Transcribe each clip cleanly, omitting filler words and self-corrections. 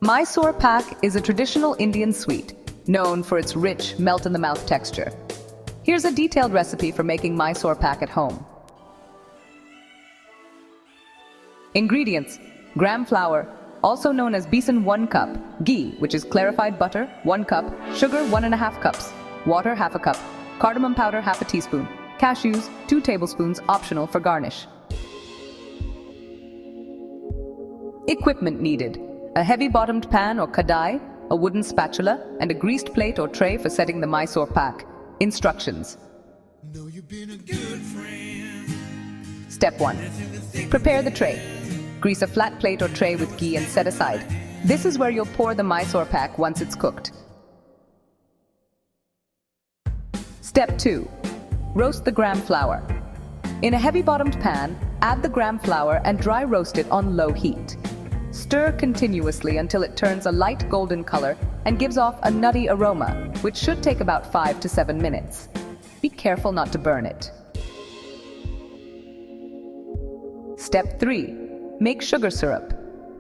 Mysore Pak is a traditional Indian sweet, known for its rich, melt-in-the-mouth texture. Here's a detailed recipe for making Mysore Pak at home. Ingredients: gram flour, also known as besan 1 cup, ghee, which is clarified butter 1 cup, sugar 1.5 cups, water 1/2 cup, cardamom powder 1/2 teaspoon, cashews 2 tablespoons, optional for garnish. Equipment needed: a heavy-bottomed pan or kadai, a wooden spatula, and a greased plate or tray for setting the Mysore Pak. Instructions. Step 1. Prepare the tray. Grease a flat plate or tray with ghee and set aside. This is where you'll pour the Mysore Pak once it's cooked. Step 2. Roast the gram flour. In a heavy-bottomed pan, add the gram flour and dry roast it on low heat. Stir continuously until it turns a light golden color and gives off a nutty aroma, which should take about 5 to 7 minutes. Be careful not to burn it. Step 3. Make sugar syrup.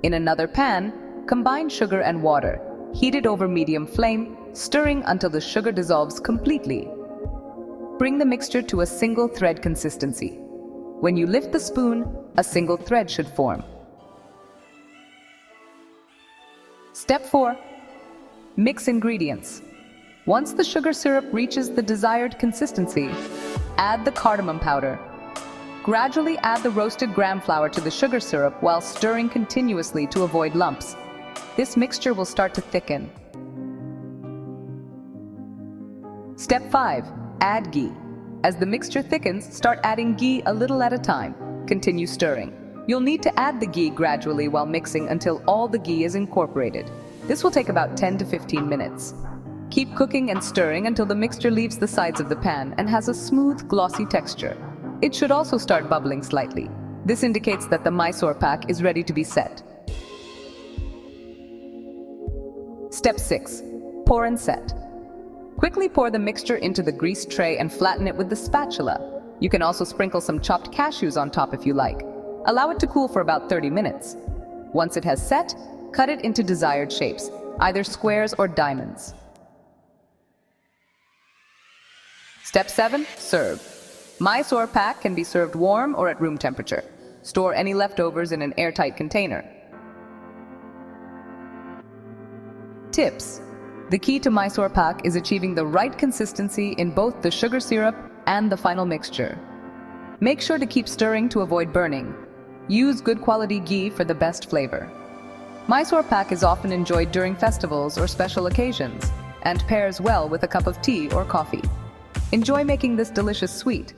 In another pan, combine sugar and water. Heat it over medium flame, stirring until the sugar dissolves completely. Bring the mixture to a single thread consistency. When you lift the spoon, a single thread should form. Step 4. Mix ingredients. Once the sugar syrup reaches the desired consistency, add the cardamom powder. Gradually add the roasted gram flour to the sugar syrup while stirring continuously to avoid lumps. This mixture will start to thicken. Step 5. Add ghee. As the mixture thickens, start adding ghee a little at a time. Continue stirring. You'll need to add the ghee gradually while mixing until all the ghee is incorporated. This will take about 10 to 15 minutes. Keep cooking and stirring until the mixture leaves the sides of the pan and has a smooth, glossy texture. It should also start bubbling slightly. This indicates that the Mysore Pak is ready to be set. Step 6. Pour and set. Quickly pour the mixture into the greased tray and flatten it with the spatula. You can also sprinkle some chopped cashews on top if you like. Allow it to cool for about 30 minutes. Once it has set, cut it into desired shapes, either squares or diamonds. Step 7. Serve. Mysore Pak can be served warm or at room temperature. Store any leftovers in an airtight container. Tips. The key to Mysore Pak is achieving the right consistency in both the sugar syrup and the final mixture. Make sure to keep stirring to avoid burning. Use good quality ghee for the best flavor. Mysore Pak is often enjoyed during festivals or special occasions and pairs well with a cup of tea or coffee. Enjoy making this delicious sweet.